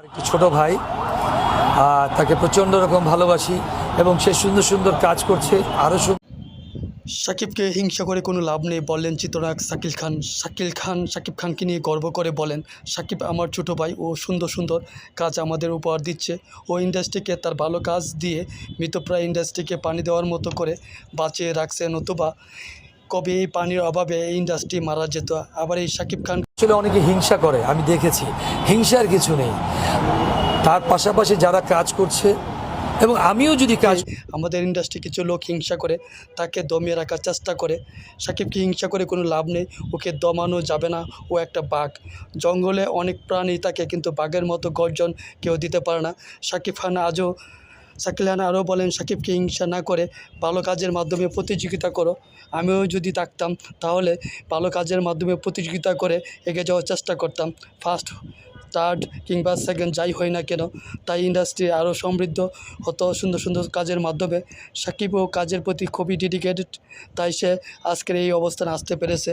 একটি ছোট ভাই, তাকে প্রচণ্ড রকম ভালোবাসি এবং সে সুন্দর সুন্দর কাজ করছে আরও। শাকিবকে হিংসা করে কোনো লাভ নেই বললেন চিত্রনায়ক শাকিল খান শাকিব খানকে নিয়ে গর্ব করে বলেন, শাকিব আমার ছোটো ভাই, ও সুন্দর সুন্দর কাজ আমাদের উপহার দিচ্ছে। ও ইন্ডাস্ট্রিকে তার ভালো কাজ দিয়ে মৃতপ্রায় ইন্ডাস্ট্রিকে পানি দেওয়ার মতো করে বাঁচিয়ে রাখছে, নতুবা কবে এই পানির অভাবে এই ইন্ডাস্ট্রি মারা যেত। আবার এই শাকিব খান আসলে অনেকে হিংসা করে, আমি দেখেছি। হিংসার কিছু নেই, তার পাশাপাশি যারা কাজ করছে এবং আমিও যদি কাজ, আমাদের ইন্ডাস্ট্রি কিছু লোক হিংসা করে তাকে দমিয়ে রাখার চেষ্টা করে। শাকিবকে হিংসা করে কোনো লাভ নেই, ওকে দমানো যাবে না। ও একটা বাঘ, জঙ্গলে অনেক প্রাণী থাকে কিন্তু বাঘের মতো গর্জন কেউ দিতে পারে না। শাকিব খান আরও বলেন, শাকিবকে হিংসা না করে ভালো কাজের মাধ্যমে প্রতিযোগিতা করো। আমিও যদি থাকতাম তাহলে ভালো কাজের মাধ্যমে প্রতিযোগিতা করে এগিয়ে যাওয়ার চেষ্টা করতাম, ফার্স্ট, থার্ড কিংবা সেকেন্ড যাই হয় না কেন। তাই ইন্ডাস্ট্রি আরও সমৃদ্ধ হতো সুন্দর সুন্দর কাজের মাধ্যমে। শাকিবও কাজের প্রতি খুবই ডেডিকেটেড, তাই সে আজকের এই অবস্থানে আসতে পেরেছে।